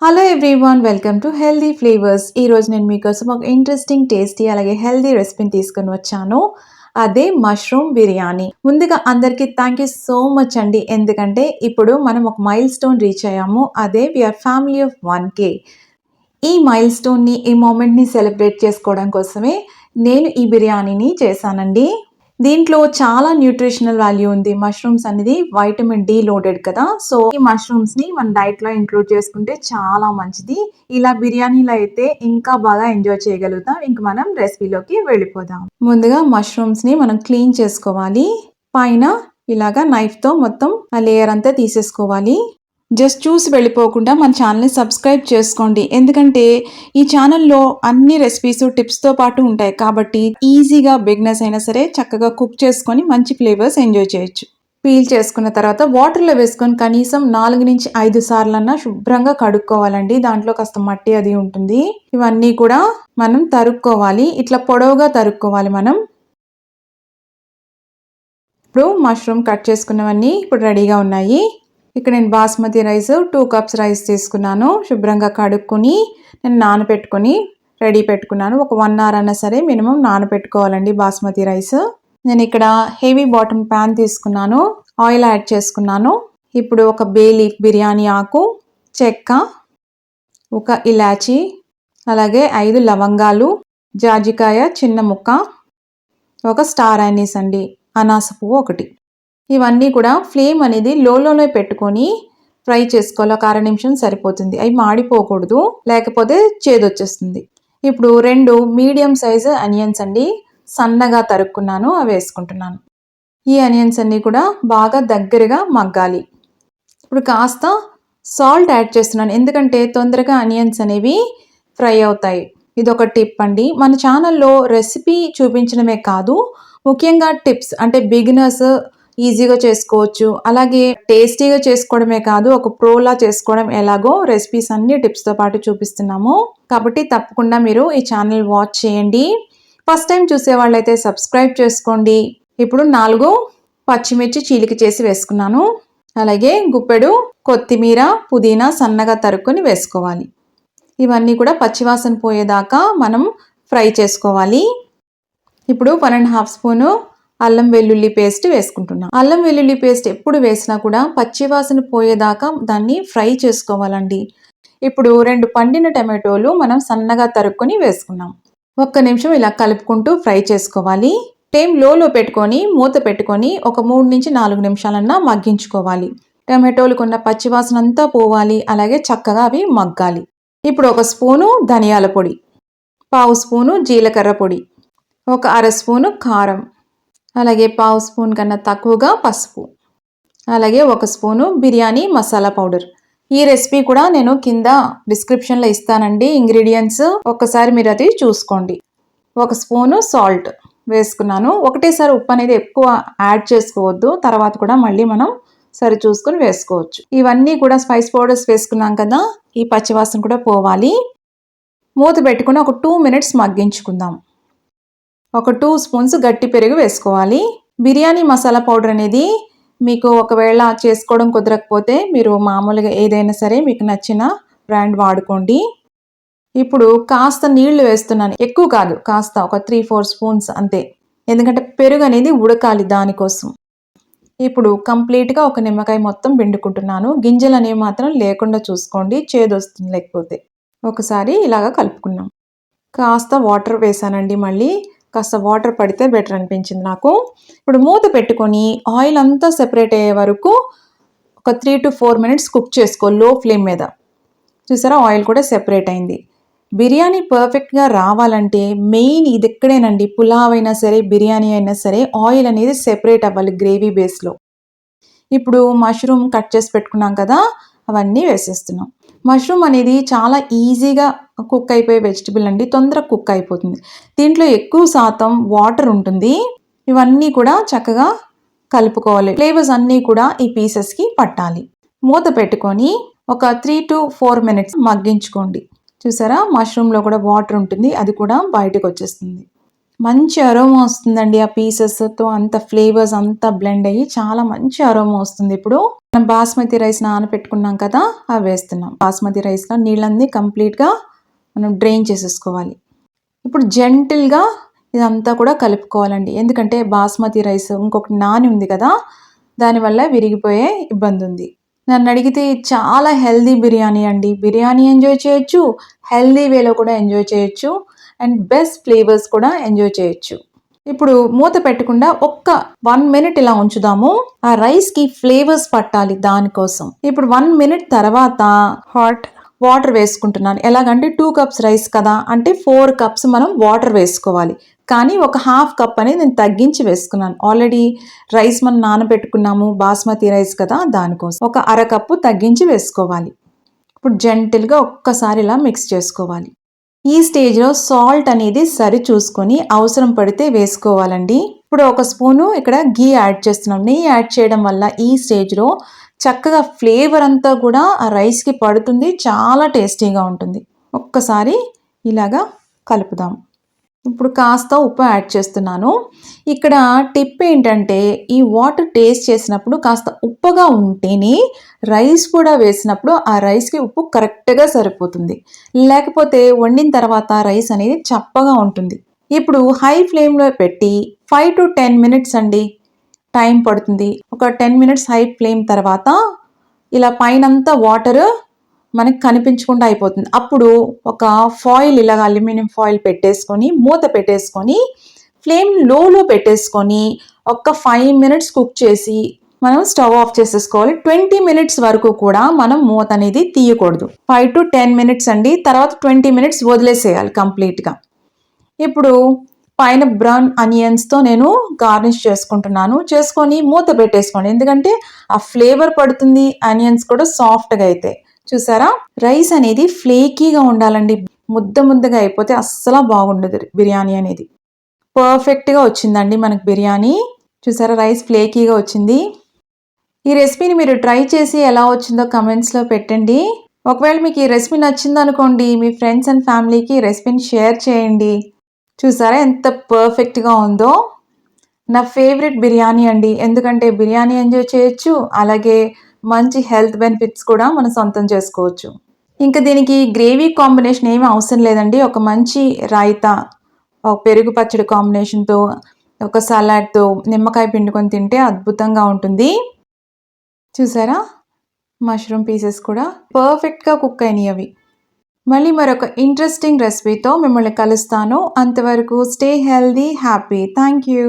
Hello everyone, welcome to healthy flavours. ఈరోజు నేను మీకోసం ఒక ఇంట్రెస్టింగ్, టేస్టీ అలాగే హెల్దీ రెసిపీని తీసుకొని వచ్చాను. అదే మష్రూమ్ బిర్యానీ. ముందుగా అందరికీ థ్యాంక్ యూ సో మచ్ అండి. ఎందుకంటే ఇప్పుడు మనం ఒక మైల్ స్టోన్ రీచ్ అయ్యాము. అదే వీఆర్ ఫ్యామిలీ ఆఫ్ 1K. ఈ మైల్ స్టోన్ని, ఈ మూమెంట్ని సెలబ్రేట్ చేసుకోవడం కోసమే నేను ఈ బిర్యానీని చేశానండి. దీంట్లో చాలా న్యూట్రిషనల్ వాల్యూ ఉంది. మష్రూమ్స్ అనేది వైటమిన్ డి లోడెడ్ కదా. సో ఈ మష్రూమ్స్ ని మన డైట్ లో ఇంక్లూడ్ చేసుకుంటే చాలా మంచిది. ఇలా బిర్యానీలో అయితే ఇంకా బాగా ఎంజాయ్ చేయగలుగుతాం. ఇంక మనం రెసిపీలోకి వెళ్ళిపోదాం. ముందుగా మష్రూమ్స్ ని మనం క్లీన్ చేసుకోవాలి. పైన ఇలాగా నైఫ్ తో మొత్తం ఆ లేయర్ అంతా తీసేసుకోవాలి. జస్ట్ చూసి వెళ్ళిపోకుండా మన ఛానల్ని సబ్స్క్రైబ్ చేసుకోండి. ఎందుకంటే ఈ ఛానల్లో అన్ని రెసిపీస్ టిప్స్తో పాటు ఉంటాయి. కాబట్టి ఈజీగా బిగినర్స్ అయినా సరే చక్కగా కుక్ చేసుకొని మంచి ఫ్లేవర్స్ ఎంజాయ్ చేయొచ్చు. పీల్ చేసుకున్న తర్వాత వాటర్లో వేసుకొని కనీసం 4 నుంచి 5 సార్లన్నా శుభ్రంగా కడుక్కోవాలండి. దాంట్లో కాస్త మట్టి అది ఉంటుంది. ఇవన్నీ కూడా మనం తరుక్కోవాలి. ఇట్లా పొడవుగా తరుక్కోవాలి మనం. ఇప్పుడు మష్రూమ్ కట్ చేసుకున్నవన్నీ ఇప్పుడు రెడీగా ఉన్నాయి. ఇక్కడ నేను బాస్మతి రైస్ 2 కప్స్ రైస్ తీసుకున్నాను. శుభ్రంగా కడుక్కొని నేను నానబెట్టుకొని రెడీ పెట్టుకున్నాను. ఒక 1 అవర్ అన్నా సరే మినిమం నానబెట్టుకోవాలండి బాస్మతి రైస్. నేను ఇక్కడ హెవీ బాటమ్ ప్యాన్ తీసుకున్నాను. ఆయిల్ యాడ్ చేసుకున్నాను. ఇప్పుడు ఒక బే లీఫ్ బిర్యానీ ఆకు, చెక్క, ఒక ఇలాచి, అలాగే 5 లవంగాలు, జాజికాయ చిన్న ముక్క, ఒక స్టార్ అనీస్ అండి, అనాస పువ్వు ఒకటి. ఇవన్నీ కూడా ఫ్లేమ్ అనేది లోలోనే పెట్టుకొని ఫ్రై చేసుకోవాలి. ఒక 1/2 నిమిషం సరిపోతుంది. అవి మాడిపోకూడదు, లేకపోతే చేదొచ్చేస్తుంది. ఇప్పుడు 2 మీడియం సైజు అనియన్స్ అండి, సన్నగా తరుక్కున్నాను, అవి వేసుకుంటున్నాను. ఈ అనియన్స్ అన్నీ కూడా బాగా దగ్గరగా మగ్గాలి. ఇప్పుడు కాస్త సాల్ట్ యాడ్ చేస్తున్నాను, ఎందుకంటే తొందరగా అనియన్స్ అనేవి ఫ్రై అవుతాయి. ఇదొక టిప్ అండి. మన ఛానల్లో రెసిపీ చూపించడమే కాదు, ముఖ్యంగా టిప్స్ అంటే బిగినర్స్ ఈజీగా చేసుకోవచ్చు, అలాగే టేస్టీగా చేసుకోవడమే కాదు, ఒక ప్రోలా చేసుకోవడం ఎలాగో రెసిపీస్ అన్ని టిప్స్తో పాటు చూపిస్తున్నాము. కాబట్టి తప్పకుండా మీరు ఈ ఛానల్ వాచ్ చేయండి. ఫస్ట్ టైం చూసే వాళ్ళైతే సబ్స్క్రైబ్ చేసుకోండి. ఇప్పుడు 4 పచ్చిమిర్చి చీలిక చేసి వేసుకున్నాను. అలాగే గుప్పెడు కొత్తిమీర, పుదీనా సన్నగా తరుక్కొని వేసుకోవాలి. ఇవన్నీ కూడా పచ్చివాసన పోయేదాకా మనం ఫ్రై చేసుకోవాలి. ఇప్పుడు 1.5 స్పూను అల్లం వెల్లుల్లి పేస్ట్ వేసుకుంటున్నాం. అల్లం వెల్లుల్లి పేస్ట్ ఎప్పుడు వేసినా కూడా పచ్చివాసన పోయేదాకా దాన్ని ఫ్రై చేసుకోవాలండి. ఇప్పుడు 2 పండిన టమాటోలు మనం సన్నగా తరుక్కొని వేసుకున్నాం. 1 నిమిషం ఇలా కలుపుకుంటూ ఫ్రై చేసుకోవాలి. ఫ్లేమ్ లోలో పెట్టుకొని మూత పెట్టుకొని ఒక 3 నుంచి 4 నిమిషాలన్నా మగ్గించుకోవాలి. టమాటోలుకున్న పచ్చివాసన అంతా పోవాలి, అలాగే చక్కగా అవి మగ్గాలి. ఇప్పుడు 1 స్పూను ధనియాల పొడి, 1/2 స్పూను జీలకర్ర పొడి, ఒక 1/2 స్పూను కారం, అలాగే 1/2 స్పూన్ కన్నా తక్కువగా పసుపు, అలాగే 1 స్పూను బిర్యానీ మసాలా పౌడర్. ఈ రెసిపీ కూడా నేను కింద డిస్క్రిప్షన్లో ఇస్తానండి ఇంగ్రీడియంట్స్, ఒక్కసారి మీరు అది చూసుకోండి. 1 స్పూను సాల్ట్ వేసుకున్నాను. ఒకటేసారి ఉప్పు అనేది ఎక్కువ యాడ్ చేసుకోవద్దు, తర్వాత కూడా మళ్ళీ మనం సరి చూసుకొని వేసుకోవచ్చు. ఇవన్నీ కూడా స్పైస్ పౌడర్స్ వేసుకున్నాం కదా, ఈ పచ్చివాసన కూడా పోవాలి. మూత పెట్టుకుని ఒక 2 మినిట్స్ మగ్గించుకుందాం. ఒక 2 స్పూన్స్ గట్టి పెరుగు వేసుకోవాలి. బిర్యానీ మసాలా పౌడర్ అనేది మీకు ఒకవేళ చేసుకోవడం కుదరకపోతే మీరు మామూలుగా ఏదైనా సరే మీకు నచ్చిన బ్రాండ్ వాడుకోండి. ఇప్పుడు కాస్త నీళ్లు వేస్తున్నాను, ఎక్కువ కాదు, కాస్త ఒక 3-4 స్పూన్స్ అంతే, ఎందుకంటే పెరుగు అనేది ఉడకాలి దానికోసం. ఇప్పుడు కంప్లీట్గా ఒక నిమ్మకాయ మొత్తం పిండుకుంటున్నాను. గింజలు అనేవి మాత్రం లేకుండా చూసుకోండి, చేదొస్తుంది లేకపోతే. ఒకసారి ఇలాగా కలుపుకున్నాం. కాస్త వాటర్ వేసానండి, మళ్ళీ కాస్త వాటర్ పడితే బెటర్ అనిపించింది నాకు. ఇప్పుడు మూత పెట్టుకొని ఆయిల్ అంతా సెపరేట్ అయ్యే వరకు ఒక 3 to 4 మినిట్స్ కుక్ చేసుకో లో ఫ్లేమ్ మీద. చూసారా, ఆయిల్ కూడా సెపరేట్ అయింది. బిర్యానీ పర్ఫెక్ట్గా రావాలంటే మెయిన్ ఇది ఎక్కడేనండి, పులావ్ అయినా సరే బిర్యానీ అయినా సరే ఆయిల్ అనేది సెపరేట్ అవ్వాలి గ్రేవీ బేస్లో. ఇప్పుడు మష్రూమ్ కట్ చేసి పెట్టుకున్నాం కదా, అవన్నీ వేసేస్తున్నాం. మష్రూమ్ అనేది చాలా ఈజీగా కుక్ అయిపోయే వెజిటబుల్ అండి, తొందరగా కుక్ అయిపోతుంది. దీంట్లో ఎక్కువ శాతం వాటర్ ఉంటుంది. ఇవన్నీ కూడా చక్కగా కలుపుకోవాలి. ఫ్లేవర్స్ అన్నీ కూడా ఈ పీసెస్కి పట్టాలి. మూత పెట్టుకొని ఒక 3 to 4 మినిట్స్ మగ్గించుకోండి. చూసారా, మష్రూమ్లో కూడా వాటర్ ఉంటుంది, అది కూడా బయటకు వచ్చేస్తుంది. మంచి అరోమా వస్తుందండి. ఆ పీసెస్‌తో అంత ఫ్లేవర్స్ అంతా బ్లెండ్ అయ్యి చాలా మంచి అరోమా వస్తుంది ఇప్పుడు. మనం బాస్మతి రైస్ నానబెట్టుకున్నాం కదా! అవి వేస్తున్నాం. బాస్మతి రైస్‌లో నీళ్ళన్నీ కంప్లీట్‌గా మనం డ్రైన్ చేసేసుకోవాలి. ఇప్పుడు జెంటిల్‌గా ఇదంతా కూడా కలుపుకోవాలండి. ఎందుకంటే బాస్మతి రైస్ ఇంకొకటి నాని ఉంది కదా! దానివల్ల విరిగిపోయే ఇబ్బందుంది. నన్నడిగితే చాలా హెల్తీ బిర్యానీ అండి. బిర్యానీ ఎంజాయ్ చేయొచ్చు, హెల్తీ వేలో కూడా ఎంజాయ్ చేయొచ్చు అండ్ బెస్ట్ ఫ్లేవర్స్ కూడా ఎంజాయ్ చేయొచ్చు. ఇప్పుడు మూత పెట్టకుండా ఒక్క 1 మినిట్ ఇలా ఉంచుదాము. ఆ రైస్‌కి ఫ్లేవర్స్ పట్టాలి దానికోసం. ఇప్పుడు 1 మినిట్ తర్వాత హాట్ వాటర్ వేసుకుంటున్నాను. ఎలాగంటే 2 కప్స్ రైస్ కదా! అంటే 4 కప్స్ మనం వాటర్ వేసుకోవాలి. కానీ ఒక హాఫ్ కప్ అనేది నేను తగ్గించి వేసుకున్నాను. ఆల్రెడీ రైస్ మనం నానబెట్టుకున్నాము. బాస్మతి రైస్ కదా! దానికోసం. ఒక అర కప్పు తగ్గించి వేసుకోవాలి. ఇప్పుడు జెంటిల్‌గా ఒక్కసారి ఇలా మిక్స్ చేసుకోవాలి. ఈ స్టేజ్‌లో సాల్ట్ అనేది సరి చూసుకొని అవసరం పడితే వేసుకోవాలండి. ఇప్పుడు ఒక స్పూను ఇక్కడ ఘీ యాడ్ చేస్తున్నాం. నెయ్యి యాడ్ చేయడం వల్ల ఈ స్టేజ్‌లో చక్కగా ఫ్లేవర్ అంతా కూడా ఆ రైస్‌కి పడుతుంది. చాలా టేస్టీగా ఉంటుంది. ఒక్కసారి ఇలాగా కలుపుదాం. ఇప్పుడు కాస్త ఉప్పు యాడ్ చేస్తున్నాను. ఇక్కడ టిప్ ఏంటంటే ఈ వాటర్ టేస్ట్ చేసినప్పుడు కాస్త ఉప్పుగా ఉంటేనే రైస్ కూడా వేసినప్పుడు ఆ రైస్‌కి ఉప్పు కరెక్ట్‌గా సరిపోతుంది. లేకపోతే వండిన తర్వాత రైస్ అనేది చప్పగా ఉంటుంది. ఇప్పుడు హై ఫ్లేమ్‌లో పెట్టి 5-10 మినిట్స్ అండి టైం పడుతుంది. ఒక 10 మినిట్స్ హై ఫ్లేమ్ తర్వాత ఇలా పైనంతా వాటర్ మనకి కనిపించకుండా అయిపోతుంది. అప్పుడు ఒక ఫాయిల్ ఇలాగ అల్యూమినియం ఫాయిల్ పెట్టేసుకొని, మూత పెట్టేసుకొని, ఫ్లేమ్ లోలో పెట్టేసుకొని, ఒక్క 5 మినిట్స్ కుక్ చేసి, మనం స్టవ్ ఆఫ్ చేసేసుకోవాలి. 20 మినిట్స్ వరకు కూడా మనం మూత అనేది తీయకూడదు. 5-10 మినిట్స్ అండి. తర్వాత 20 మినిట్స్ వదిలేసేయాలి కంప్లీట్‌గా. ఇప్పుడు పైన బ్రౌన్ అనియన్స్‌తో నేను గార్నిష్ చేసుకుంటున్నాను. చేసుకొని మూత పెట్టేసుకోండి. ఎందుకంటే ఆ ఫ్లేవర్ పడుతుంది. అనియన్స్ కూడా సాఫ్ట్‌గా అయితాయి. చూసారా? రైస్ అనేది ఫ్లేకీగా ఉండాలండి. ముద్ద ముద్దగా అయిపోతే అస్సలు బాగుండదు బిర్యానీ అనేది. పర్ఫెక్ట్‌గా వచ్చిందండి మనకు బిర్యానీ. చూసారా? రైస్ ఫ్లేకీగా వచ్చింది. ఈ రెసిపీని మీరు ట్రై చేసి ఎలా వచ్చిందో కమెంట్స్‌లో పెట్టండి. ఒకవేళ మీకు ఈ రెసిపీ నచ్చిందనుకోండి, మీ ఫ్రెండ్స్ అండ్ ఫ్యామిలీకి ఈ రెసిపీని షేర్ చేయండి. చూసారా ఎంత పర్ఫెక్ట్‌గా ఉందో? నా ఫేవరెట్ బిర్యానీ అండి. ఎందుకంటే బిర్యానీ ఎంజాయ్ చేయొచ్చు. అలాగే మంచి హెల్త్ బెనిఫిట్స్ కూడా మనం సొంతం చేసుకోవచ్చు. ఇంకా దీనికి గ్రేవీ కాంబినేషన్ ఏమి అవసరం లేదండి. ఒక మంచి రైతా, ఒక పెరుగు పచ్చడి కాంబినేషన్‌తో, ఒక సలాడ్‌తో, నిమ్మకాయ పిండుకొని తింటే అద్భుతంగా ఉంటుంది. చూసారా? మష్రూమ్ పీసెస్ కూడా పర్ఫెక్ట్‌గా కుక్ అయినాయి అవి. మళ్ళీ మరొక ఇంట్రెస్టింగ్ రెసిపీతో మిమ్మల్ని కలుస్తాను. అంతవరకు stay healthy, happy. Thank you.